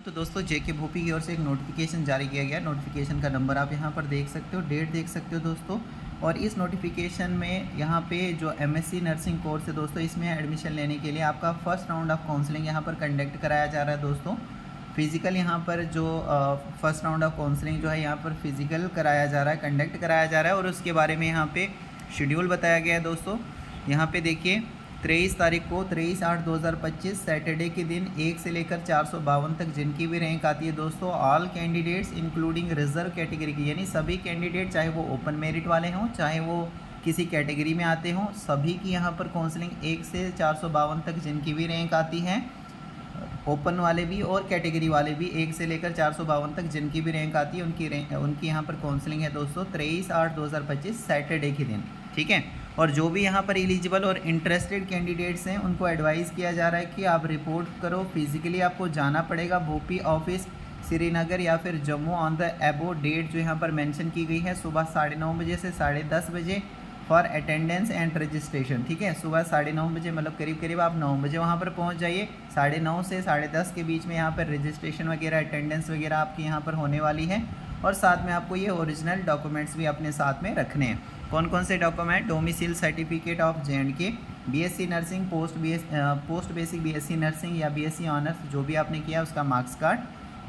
तो दोस्तों जेके भोपी की ओर से एक नोटिफिकेशन जारी किया गया। नोटिफिकेशन का नंबर आप यहाँ पर देख सकते हो, डेट देख सकते हो दोस्तों। और इस नोटिफिकेशन में यहाँ पे जो एमएससी नर्सिंग कोर्स है दोस्तों, इसमें एडमिशन लेने के लिए आपका फर्स्ट राउंड ऑफ काउंसलिंग यहाँ पर कंडक्ट कराया जा रहा है दोस्तों। फिज़िकल यहाँ पर जो फर्स्ट राउंड ऑफ काउंसलिंग जो है यहाँ पर फिज़िकल कराया जा रहा है, कंडक्ट कराया जा रहा है। और उसके बारे में यहाँ पे शेड्यूल बताया गया है दोस्तों। यहाँ पे देखिए 23 तारीख को 23/8/2025 सैटरडे के दिन 1 से लेकर 452 तक जिनकी भी रैंक आती है दोस्तों, all candidates including reserve category की, यानी सभी कैंडिडेट चाहे वो ओपन मेरिट वाले हों चाहे वो किसी कैटेगरी में आते हों, सभी की यहाँ पर काउंसलिंग 1 से 452 तक जिनकी भी रैंक आती है, ओपन वाले भी और कैटेगरी वाले भी 1 से लेकर 452 तक जिनकी भी रैंक आती है उनकी यहाँ पर काउंसलिंग है दोस्तों 23/8/2025 सैटरडे के दिन। ठीक है। और जो भी यहाँ पर एलिजिबल और इंटरेस्टेड कैंडिडेट्स हैं उनको एडवाइस किया जा रहा है कि आप रिपोर्ट करो। फिजिकली आपको जाना पड़ेगा भोपी ऑफिस श्रीनगर या फिर Jammu on the above date जो यहाँ पर मेंशन की गई है, सुबह 9:30 बजे से 10:30 बजे फॉर अटेंडेंस एंड रजिस्ट्रेशन। ठीक है, सुबह 9:30 बजे मतलब करीब आप 9 बजे वहाँ पर पहुँच जाइए। 9:30 से 10:30 के बीच में यहाँ पर रजिस्ट्रेशन वगैरह अटेंडेंस वगैरह आपकी यहाँ पर होने वाली है। और साथ में आपको ये ओरिजिनल डॉक्यूमेंट्स भी अपने साथ में रखने हैं। कौन कौन से document? Domicile certificate of J&K, BSc nursing, post basic BSc nursing या बीएससी ऑनर्स जो भी आपने किया उसका मार्क्स कार्ड,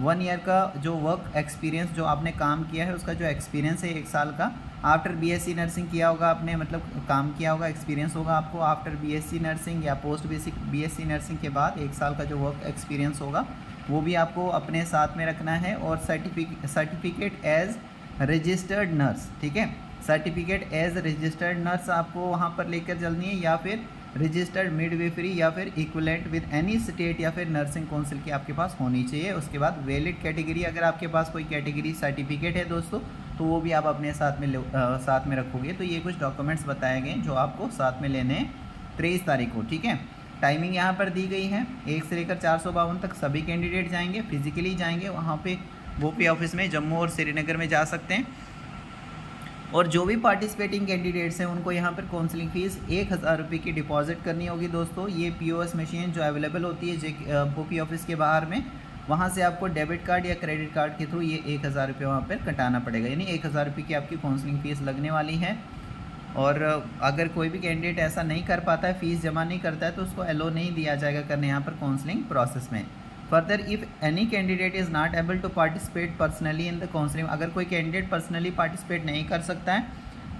1 ईयर का जो वर्क एक्सपीरियंस जो आपने काम किया है उसका जो एक्सपीरियंस है 1 साल का। आफ्टर बीएससी नर्सिंग किया होगा आपने, मतलब काम किया होगा, एक्सपीरियंस होगा आपको आफ्टर बीएससी नर्सिंग या पोस्ट बेसिक बीएससी नर्सिंग के बाद 1 साल का जो वर्क एक्सपीरियंस होगा वो भी आपको अपने साथ में रखना है। और सर्टिफिकेट एज रजिस्टर्ड नर्स, ठीक है, सर्टिफिकेट एज रजिस्टर्ड नर्स आपको वहाँ पर लेकर चलनी है, या फिर रजिस्टर्ड मिडवाइफरी या फिर इक्विवेलेंट विद एनी स्टेट या फिर नर्सिंग काउंसिल की आपके पास होनी चाहिए। उसके बाद वैलिड कैटेगरी, अगर आपके पास कोई कैटेगरी सर्टिफिकेट है दोस्तों तो वो भी आप अपने साथ में रखोगे। तो ये कुछ डॉक्यूमेंट्स बताए गए जो आपको साथ में लेने हैं 23 तारीख को। ठीक है, टाइमिंग यहाँ पर दी गई है 1 से लेकर 452 तक सभी कैंडिडेट जाएंगे, फिजिकली जाएंगे वहाँ पे भोपी ऑफिस में, जम्मू और श्रीनगर में जा सकते हैं। और जो भी पार्टिसिपेटिंग कैंडिडेट्स हैं उनको यहाँ पर काउंसलिंग फ़ीस 1000 रुपये की डिपॉजिट करनी होगी दोस्तों। ये पीओएस मशीन जो अवेलेबल होती है भोपी ऑफिस के बाहर में, वहाँ से आपको डेबिट कार्ड या क्रेडिट कार्ड के थ्रू ये 1000 रुपये वहाँ पर कटाना पड़ेगा, यानी 1000 रुपये की आपकी काउंसलिंग फ़ीस लगने वाली है। और अगर कोई भी कैंडिडेट ऐसा नहीं कर पाता है, फ़ीस जमा नहीं करता है, तो उसको एलो नहीं दिया जाएगा करने यहाँ पर काउंसलिंग प्रोसेस में। Further if any candidate is not able to participate personally in the counselling, अगर कोई कैंडिडेट पर्सनली पार्टिसिपेट नहीं कर सकता है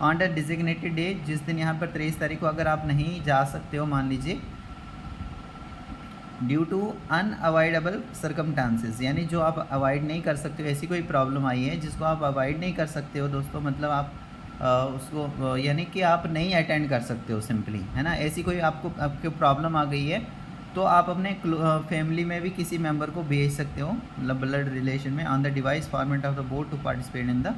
ऑन द डिजिग्नेटेड डे, जिस दिन यहाँ पर 23 तारीख को अगर आप नहीं जा सकते हो, मान लीजिए ड्यू टू अनअवॉइडेबल सर्कमस्टांसेस, यानी जो आप अवॉइड नहीं कर सकते हो, ऐसी कोई प्रॉब्लम आई है जिसको आप अवॉइड नहीं कर सकते हो दोस्तों, मतलब आप उसको यानी कि आप नहीं अटेंड कर सकते हो सिंपली, है ना, ऐसी कोई आपको प्रॉब्लम आ गई है तो आप अपने फैमिली में भी किसी मेंबर को भेज सकते हो, मतलब ब्लड रिलेशन में, on the device format of the board to participate in the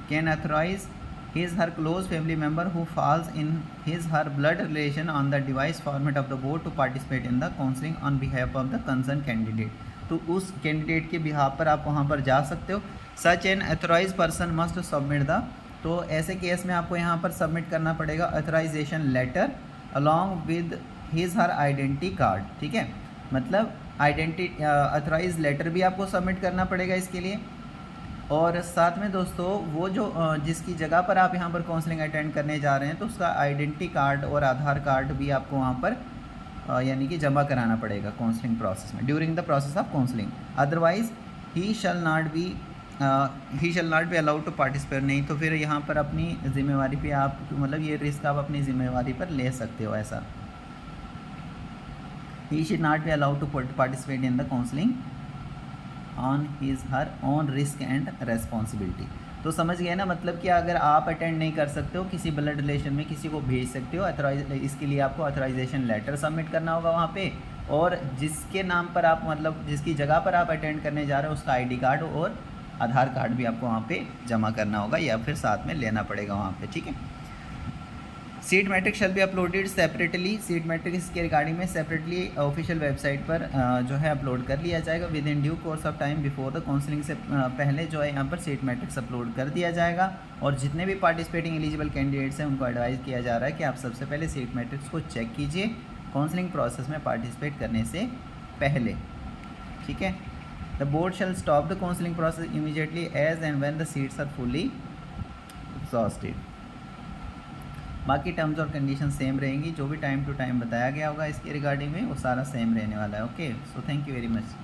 can authorise his her close family member who falls in his her blood relation on the device format of the board to participate in the counseling on behalf of the concerned candidate। तो उस candidate के behalf पर आप वहाँ पर जा सकते हो। Such an authorised person must submit the, तो ऐसे केस में आपको यहाँ पर सबमिट करना पड़ेगा authorisation letter along with his her identity card. ठीक है, मतलब अथोराइज लेटर भी आपको सबमिट करना पड़ेगा इसके लिए। और साथ में दोस्तों वो जो जिसकी जगह पर आप यहाँ पर काउंसलिंग अटेंड करने जा रहे हैं तो उसका आइडेंटिटी कार्ड और आधार कार्ड भी आपको वहाँ पर यानी कि जमा कराना पड़ेगा काउंसलिंग प्रोसेस में, during the process of counselling. Otherwise he shall not be allowed to participate, नहीं तो फिर यहाँ पर अपनी जिम्मेवारी पे आप, मतलब ये रिस्क आप अपनी जिम्मेवारी पर ले सकते हो ऐसा। He should not be allowed to participate in the counselling on his her own risk and responsibility. तो समझ गए ना, मतलब कि अगर आप अटेंड नहीं कर सकते हो, किसी ब्लड रिलेशन में किसी को भेज सकते हो, इसके लिए आपको अथोराइजेशन लेटर सबमिट करना होगा वहाँ पे, और जिसके नाम पर आप, मतलब जिसकी जगह पर आप अटेंड करने जा रहे हो उसका आईडी कार्ड और आधार कार्ड भी आपको वहाँ पे जमा करना होगा या फिर साथ में लेना पड़ेगा वहाँ पे। ठीक है, seat matrix shall be uploaded separately, seat matrix के रिगार्डिंग में सेपरेटली ऑफिशियल वेबसाइट पर जो है अपलोड कर लिया जाएगा with in due course of time before the counselling से पहले जो है यहाँ पर सीट मैट्रिक्स अपलोड कर दिया जाएगा। और जितने भी पार्टिसिपेटिंग एलिजिबल कैंडिडेट्स हैं उनको एडवाइस किया जा रहा है कि आप सबसे पहले सीट मैट्रिक्स को चेक कीजिए काउंसलिंग प्रोसेस में पार्टिसिपेट करने से पहले। ठीक है, the board shall stop the counselling process immediately as and when the seats are fully exhausted. बाकी टर्म्स और कंडीशन सेम रहेंगी, जो भी टाइम टू टाइम बताया गया होगा इसके रिगार्डिंग में वो सारा सेम रहने वाला है। Okay, so thank you very much.